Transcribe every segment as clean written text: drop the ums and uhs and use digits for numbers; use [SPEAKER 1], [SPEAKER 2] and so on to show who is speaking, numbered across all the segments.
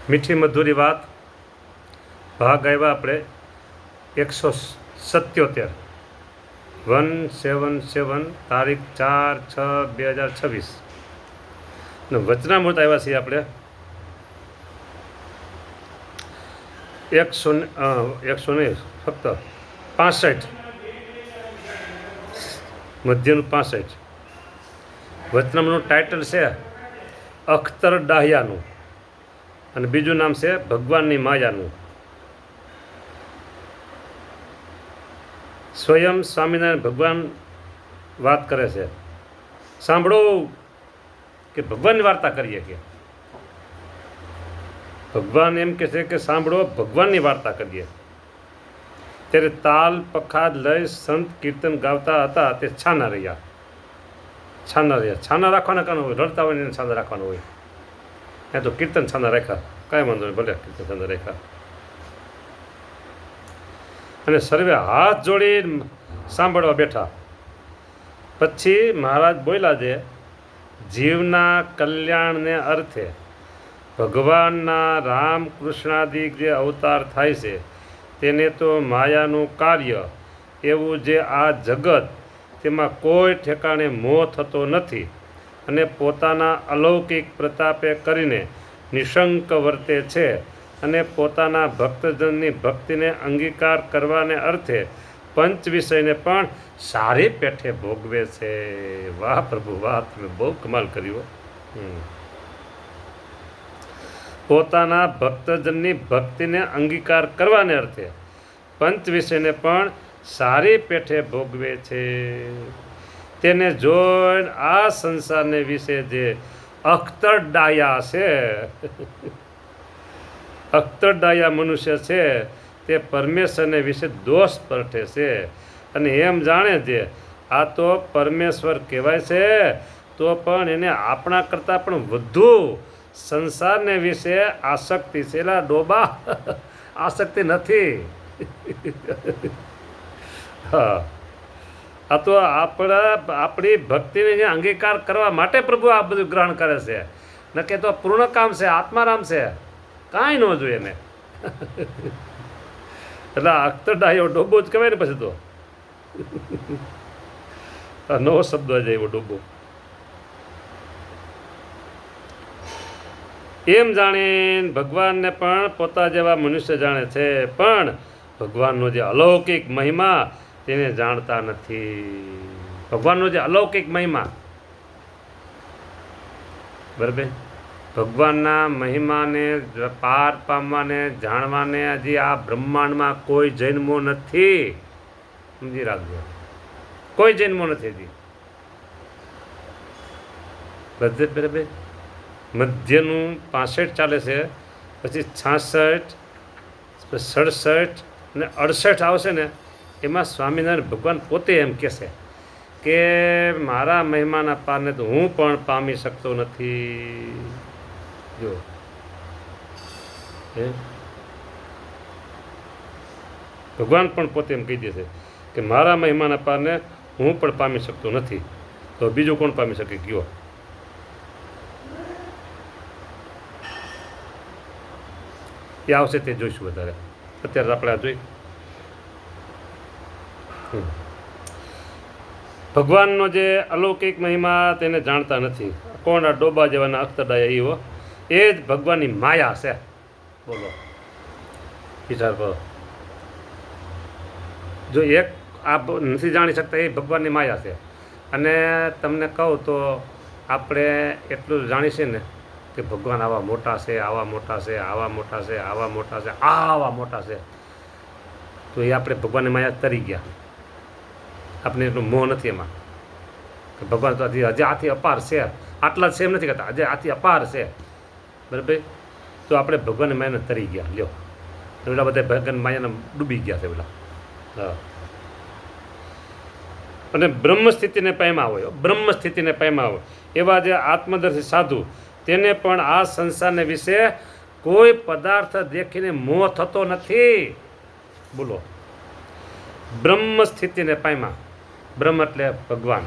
[SPEAKER 1] મીઠી મધુરી વાત ભાગ આવ્યા આપણે 177 177 તારીખ 4/6/2026 ને વચનામૃત આવ્યા છીએ આપણે 100 નહીં ફક્ત 65 મધ્યનું 65 વચનામૃતનું ટાઇટલ છે અખ્તર ડાહ્યાનું અને બીજું નામ છે ભગવાનની માયાનું. સ્વયં સ્વામિનારાયણ ભગવાન વાત કરે છે. સાંભળો કે ભગવાનની વાર્તા કરીએ કે ભગવાન એમ કહે છે કે સાંભળો ભગવાનની વાર્તા કરીએ. ત્યારે તાલ પખાદ લઈ સંત કીર્તન ગાવતા હતા તે છાના રહ્યા. છાના રાખવાના કાનો હોય, રડતા હોય ને છાના રાખવાનું હોય. ત્યાં તો કીર્તન છાના રાખ્યા, કાંઈ વાંધો નહીં, ભલે કીર્તન છાના રાખ્યા. અને સર્વે હાથ જોડી સાંભળવા બેઠા. પછી મહારાજ બોલ્યા છે, જીવના કલ્યાણને અર્થે ભગવાનના રામ કૃષ્ણાદિક જે અવતાર થાય છે તેને તો માયાનું કાર્ય એવું જે આ જગત તેમાં કોઈ ઠેકાણે મોહ થતો નથી અને પોતાના અલૌકિક પ્રતાપે કરીને નિશંક વર્તે છે અને પોતાના ભક્તજનની ભક્તિને અંગીકાર કરવાને અર્થે પંચ વિષયને પણ સારી પેઠે ભોગવે છે. વાહ પ્રભુ વાહ, તમે બહુ કમાલ કર્યું. પોતાના ભક્તજનની ભક્તિને અંગીકાર કરવાને અર્થે પંચ વિષયને પણ સારી પેઠે ભોગવે છે. તેને જોઈને આ સંસારને વિશે જે અખ્તર ડાયા છે, અખ્તર ડાયા મનુષ્ય છે તે પરમેશ્વરને વિશે દોષ પરઠે છે અને એમ જાણે છે આ તો પરમેશ્વર કહેવાય છે, તો પણ એને આપણા કરતાં પણ વધુ સંસારને વિશે આસક્તિ છે. એલા ડોબા, આસક્તિ નથી. હા, આ તો આપણી ભક્તિને અંગીકાર કરવા માટે પ્રભુ આ બધું ગ્રહણ કરે છે. નકે તો પૂર્ણ કામ છે, આત્મારામ છે, કાંઈ ન જોઈએ એને. એટલે અખ્તર ડાયો ડોબો જ કહેવાય ને. પછી તો નવો શબ્દ છે એવો ડોબો. એમ જાણીને ભગવાનને પણ પોતા જેવા મનુષ્ય જાણે છે, પણ ભગવાનનો જે અલૌકિક મહિમા તેને જાણતા નથી. ભગવાનનો જે અલૌકિક મહિમા, બરાબર, ભગવાનના મહિમાને પાર પામવાને જાણવાને હજી આ બ્રહ્માંડમાં કોઈ જન્મો નથી. સમજી રાખજો, કોઈ જન્મો નથી હજી. બરાબર, મધ્યનું 65 ચાલે છે, પછી 66, 67 અને 68 આવશે ને, એમાં સ્વામિનારાયણ ભગવાન પોતે એમ કહેશે કે મારા મહિમાના પારને તો હું પણ પામી શકતો નથી. જો ભગવાન પણ પોતે એમ કહી દેશે કે મારા મહિમાના પારને હું પણ પામી શકતો નથી, તો બીજું કોણ પામી શકે? કયો? એ આવશે તે જોઈશું વધારે. અત્યારે આપણે આ જોઈ. ભગવાનનો જે અલૌકિક મહિમા તેને જાણતા નથી. કોણ? આ ડોબા જેવાના અખ્તરડાયા એવો. એ જ ભગવાનની માયા છે. બોલો, વિચાર કરો. જો એક આ નથી જાણી શકતા એ ભગવાનની માયા છે. અને તમને કહું તો આપણે એટલું જાણીશું ને કે ભગવાન આવા મોટા છે, આવા મોટા છે, આવા મોટા છે, આવા મોટા છે, આવા મોટા છે, તો એ આપણે ભગવાનની માયા તરી ગયા. આપણે એટલું મોહ નથી એમાં કે ભગવાન તો હજી આથી અપાર છે, આટલા જ છે એમ નથી કહેતા, હજી આથી અપાર છે. બરાબર, તો આપણે ભગવાનની માયાને તરી ગયા. લ્યો, પેલા બધા ભગવાન માયાને ડૂબી ગયા છે પેલા. હા, અને બ્રહ્મ સ્થિતિને પામ્યા હોય, બ્રહ્મ સ્થિતિને પામ્યા હોય એવા જે આત્મદર્શી સાધુ, તેને પણ આ સંસારને વિશે કોઈ પદાર્થ દેખીને મોહ થતો નથી. બોલો, બ્રહ્મ સ્થિતિને પામ્યા. બ્રહ્મ એટલે ભગવાન,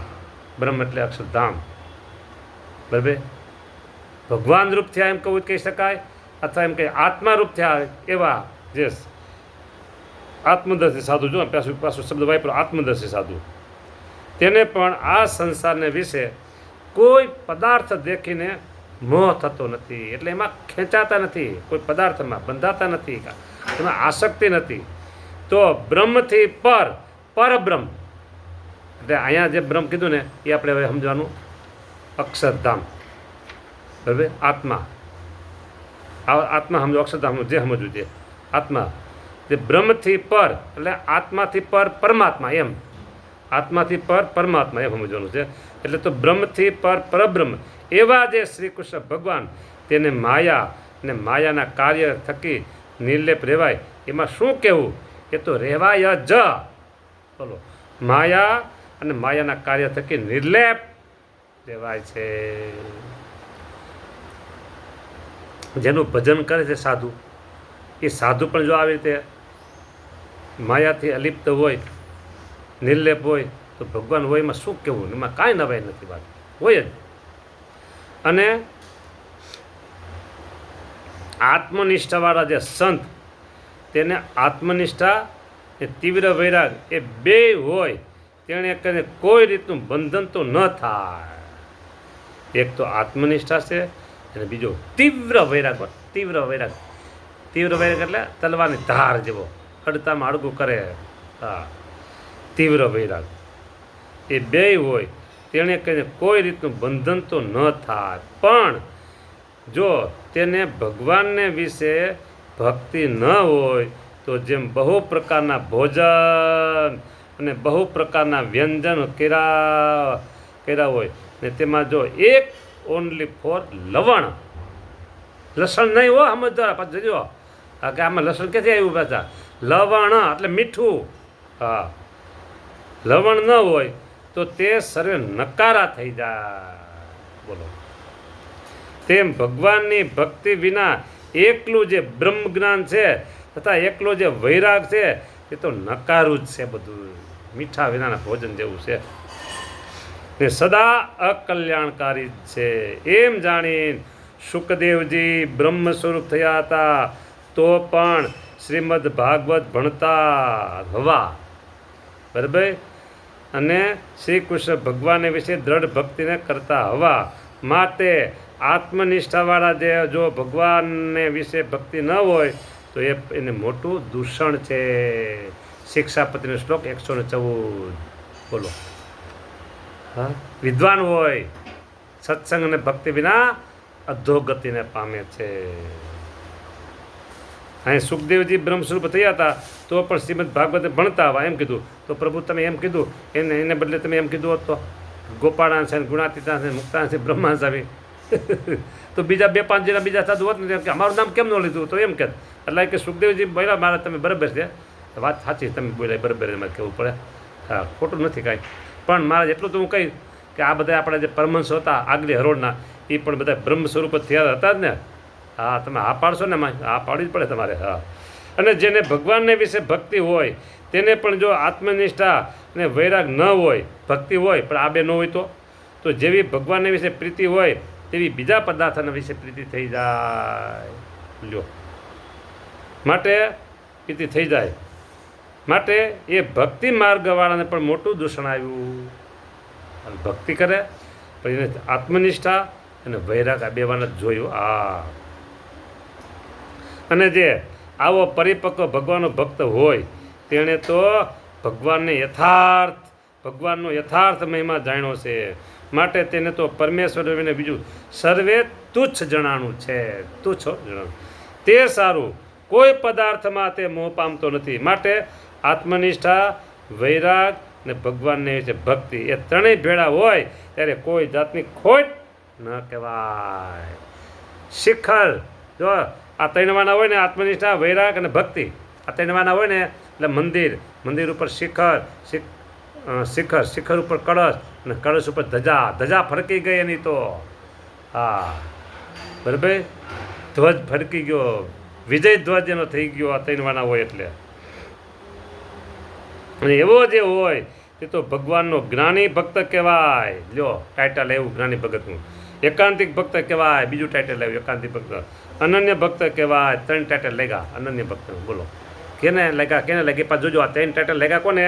[SPEAKER 1] બ્રહ્મ એટલે અક્ષરધામ. બરાબર, ભગવાન રૂપ થયા એમ કહી શકાય અથવા એમ કે આત્મારૂપ થયા એવા જે આત્મદર્શી સાધુ, જો પાછું શબ્દ વાપરો આત્મદર્શી સાધુ, તેને પણ આ સંસારને વિશે કોઈ પદાર્થ દેખીને મોહ થતો નથી, એટલે એમાં ખેંચાતા નથી, કોઈ પદાર્થમાં બંધાતા નથી, એમાં આસક્તિ નથી. તો બ્રહ્મથી પરબ્રહ્મ, એટલે અહીંયા જે બ્રહ્મ કીધું ને એ આપણે હવે સમજવાનું અક્ષરધામ, બરાબર? આત્મા સમજો, અક્ષરધામ જે સમજવું છે આત્મા, જે બ્રહ્મથી પર એટલે આત્માથી પર પરમાત્મા, એમ આત્માથી પર પરમાત્મા એમ સમજવાનું છે. એટલે તો બ્રહ્મથી પર પરબ્રહ્મ એવા જે શ્રી કૃષ્ણ ભગવાન, તેને માયા અને માયાના કાર્ય થકી નિર્લેપ રહેવાય, એમાં શું કહેવું? એ તો રહેવાય જ, બોલો, માયા અને માયાના કાર્ય થકી નિર્લેપ રહેવાય છે. જેનું ભજન કરે છે સાધુ, એ સાધુ પણ જો આવી રીતે માયાથી અલિપ્ત હોય, નિર્લેપ હોય, તો ભગવાન હોય એમાં શું કહેવું? એમાં કાંઈ નવાઈ નથી, વાત હોય જ. અને આત્મનિષ્ઠાવાળા જે સંત, તેને આત્મનિષ્ઠા એ તીવ્ર વૈરાગ એ બે હોય, તેણે કરીને કોઈ રીતનું બંધન તો ન થાય. એક તો આત્મનિષ્ઠા છે અને બીજો તીવ્ર વૈરાગ. તીવ્ર વૈરાગ એટલે તલવાની ધાર જેવો, અડતામાં અડગું કરે. હા, તીવ્ર વૈરાગ એ બે હોય, તેણે કહીને કોઈ રીતનું બંધન તો ન થાય. પણ જો તેને ભગવાનને વિશે ભક્તિ ન હોય, તો જેમ બહુ પ્રકારના ભોજન અને બહુ પ્રકારના વ્યંજન કર્યા હોય ને તેમાં જો એક ઓનલી ફોર લવણ, લસણ નહીં હો, સમજદાર પાછું જો કે આમાં લસણ ક્યાંથી આવ્યું? પાછા લવણ એટલે મીઠું. હા, લવણ ન હોય તો તે સર્વે નકારા થઈ જાય, બોલો. તેમ ભગવાનની ભક્તિ વિના એકલું જે બ્રહ્મ જ્ઞાન છે તથા એકલો જે વૈરાગ છે એ તો નકારું જ છે, બધું મીઠા વિનાના ભોજન જેવું છે ને સદા અકલ્યાણકારી જ છે. એમ જાણીને શુકદેવજી બ્રહ્મ સ્વરૂપ થયા હતા, તો પણ શ્રીમદ ભાગવત ભણતા હવા, બરાબર? અને શ્રી કૃષ્ણ ભગવાન વિશે દ્રઢ ભક્તિને કરતા હવા. માટે આત્મનિષ્ઠાવાળા જે જો ભગવાનને વિશે ભક્તિ ન હોય તો એને મોટું દૂષણ છે. શિક્ષાપતિનો શ્લોક 114, બોલો. હા, વિદ્વાન હોય, સત્સંગ અને ભક્તિ વિના અધોગતિને પામે છે. અહીં સુખદેવજી બ્રહ્મ સ્વરૂપ થયા હતા, તો પણ શ્રીમદ ભાગવત ભણતા હવા, એમ કીધું. તો પ્રભુ તમે એમ કીધું, એને બદલે તમે એમ કીધું હોત તો ગોપાળાંશ છે, ગુણાતીતાંશ છે, મુક્તાંશ છે, બ્રહ્માંશ આવી તો બીજા 2-5 જેના બીજા સાધુ હોત ને કે અમારું નામ કેમ ન લીધું? તો એમ કે એટલે કે સુખદેવજી બોલ્યા, મારા તમે બરાબર છે, વાત સાચી, તમે બોલ્યા બરાબર, એમાં કહેવું પડે. હા, ખોટું નથી કાંઈ. પણ મારે એટલું તો હું કહી કે આ બધા આપણા જે પરમહંસ હતા આગલી હરોળના, એ પણ બધા બ્રહ્મ સ્વરૂપ થયા હતા જ ને. હા, તમે હા પાડશો ને, હા પાડવી જ પડે તમારે. હા, અને જેને ભગવાનને વિશે ભક્તિ હોય, તેને પણ જો આત્મનિષ્ઠા અને વૈરાગ ન હોય, ભક્તિ હોય પણ આ બે ન હોય, તો જેવી ભગવાનને વિશે પ્રીતિ હોય તેવી બીજા પદાર્થના વિશે પ્રીતિ થઈ જાય. લ્યો, માટે પ્રીતિ થઈ જાય, માટે એ ભક્તિ માર્ગવાળાને પણ મોટું દૂષણ આવ્યું. ભક્તિ કરે પણ એને આત્મનિષ્ઠા અને વૈરાગ આ બેવાના જ જોયું. આ અને જે આવો પરિપક્વ ભગવાનનો ભક્ત હોય, તેણે તો ભગવાનનો યથાર્થ મહિમા જાણ્યો છે. માટે તેને તો પરમેશ્વર વિને બીજું સર્વે તુચ્છ જણાનું છે. તુચ્છ જણાનું તે સારું, કોઈ પદાર્થમાં તે મોહ પામતો નથી. માટે આત્મનિષ્ઠા, વૈરાગ ને ભગવાનને વિશે ભક્તિ એ ત્રણેય ભેળા હોય ત્યારે કોઈ જાતની ખોટ ન કહેવાય. શિખર જો આ ત્રણવાના હોય ને, આત્મનિષ્ઠા, વૈરાગ અને ભક્તિ, આ ત્રણવાના હોય ને એટલે મંદિર ઉપર શિખર ઉપર કળશ અને કળશ ઉપર ધજા ફરકી ગઈ એની તો. હા, બરાબર, ધ્વજ ફરકી ગયો, વિજય ધ્વજ એનો થઈ ગયો આ ત્રણવાના હોય એટલે. અને એવો જે હોય તે તો ભગવાનનો જ્ઞાની ભક્ત કહેવાય. લ્યો, ટાઇટલ એવું જ્ઞાની ભગતનું. એકાંતિક ભક્ત કહેવાય, બીજું ટાઇટલ આવ્યું એકાંતિક ભક્ત. અનન્ય ભક્ત કહેવાય, 3 ટાઇટલ લાગ્યા અનન્ય ભક્ત. બોલો કેને લાગ્યા, કેને લાગી? પાછું જોજો આ 3 ટાઇટલ લાગ્યા કોને?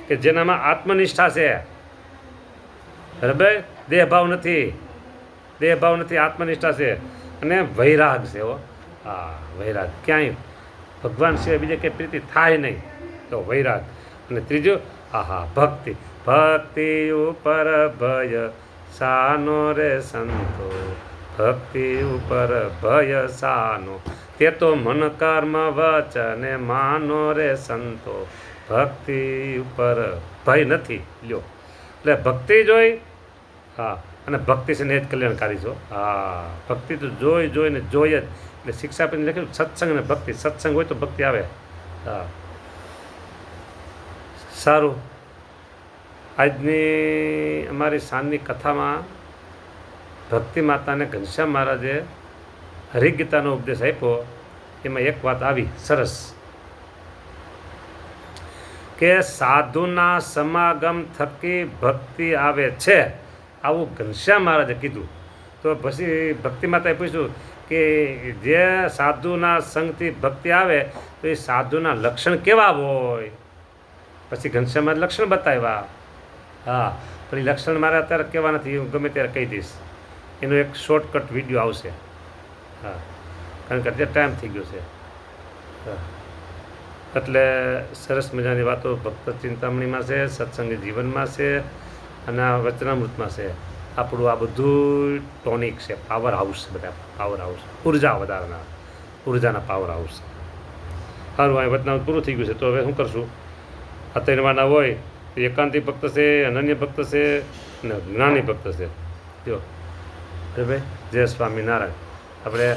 [SPEAKER 1] કે જેનામાં આત્મનિષ્ઠા છે, બરાબર, દેહભાવ નથી, આત્મનિષ્ઠા છે અને વૈરાગ છે. હો હા, વૈરાગ. ક્યાંય ભગવાન સિવાય બીજે કંઈ પ્રીતિ થાય નહીં, તો વૈરાગ. અને ત્રીજું ભક્તિ. ભક્તિ ઉપર ભય સાનો રે સંતો, ભક્તિ ઉપર ભય સાનો, તે તો મન કર્મ વચને માનો રે સંતો, ભક્તિ ઉપર ભય નથી. લ્યો, એટલે ભક્તિ જોઈ. અને ભક્તિ છે ને એ જ કલ્યાણકારી છો. ભક્તિ તો જોઈને જોઈએ જ. એટલે શિક્ષા પણ લખ્યું સત્સંગ અને ભક્તિ. સત્સંગ હોય તો ભક્તિ આવે. સારું, આજની અમારી સાંજની કથામાં ભક્તિ માતાને ઘનશ્યામ મહારાજે હરિગીતાનો ઉપદેશ આપ્યો. એમાં એક વાત આવી સરસ, કે સાધુના સમાગમ થકી ભક્તિ આવે છે, આવું ઘનશ્યામ મહારાજે કીધું. તો પછી ભક્તિ માતાએ પૂછ્યું કે જે સાધુના સંગથી ભક્તિ આવે તો એ સાધુના લક્ષણ કેવા હોય? પછી ઘનશ્યામ મહારાજ લક્ષણ બતાવ્યા. પણ એ લક્ષણ મારે અત્યારે કહેવા નથી, હું ગમે ત્યારે કહી દઈશ. એનો એક શોર્ટકટ વિડીયો આવશે. કારણ કે અત્યારે ટાઈમ થઈ ગયો છે. એટલે સરસ મજાની વાતો ભક્ત ચિંતામણીમાં છે, સત્સંગી જીવનમાં છે અને આ વચનામૃતમાં છે. આપણું આ બધું ટોનિક છે, પાવર હાઉસ છે. બધા પાવર હાઉસ, ઉર્જા વધારનાર, ઉર્જાના પાવર હાઉસ. સારું, આ વચનામૃત પૂરું થઈ ગયું છે. તો હવે શું કરશું? અત્યારવાના હોય તો એકાંતિક ભક્ત છે, અનન્ય ભક્ત છે અને જ્ઞાની ભક્ત છે. જો ભાઈ, જય સ્વામિનારાયણ. આપણે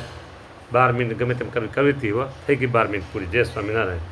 [SPEAKER 1] 12 મિનિટ ગમે તેમ કરવી હતી. થઈ ગઈ 12 મિનિટ પૂરી. જય સ્વામિનારાયણ.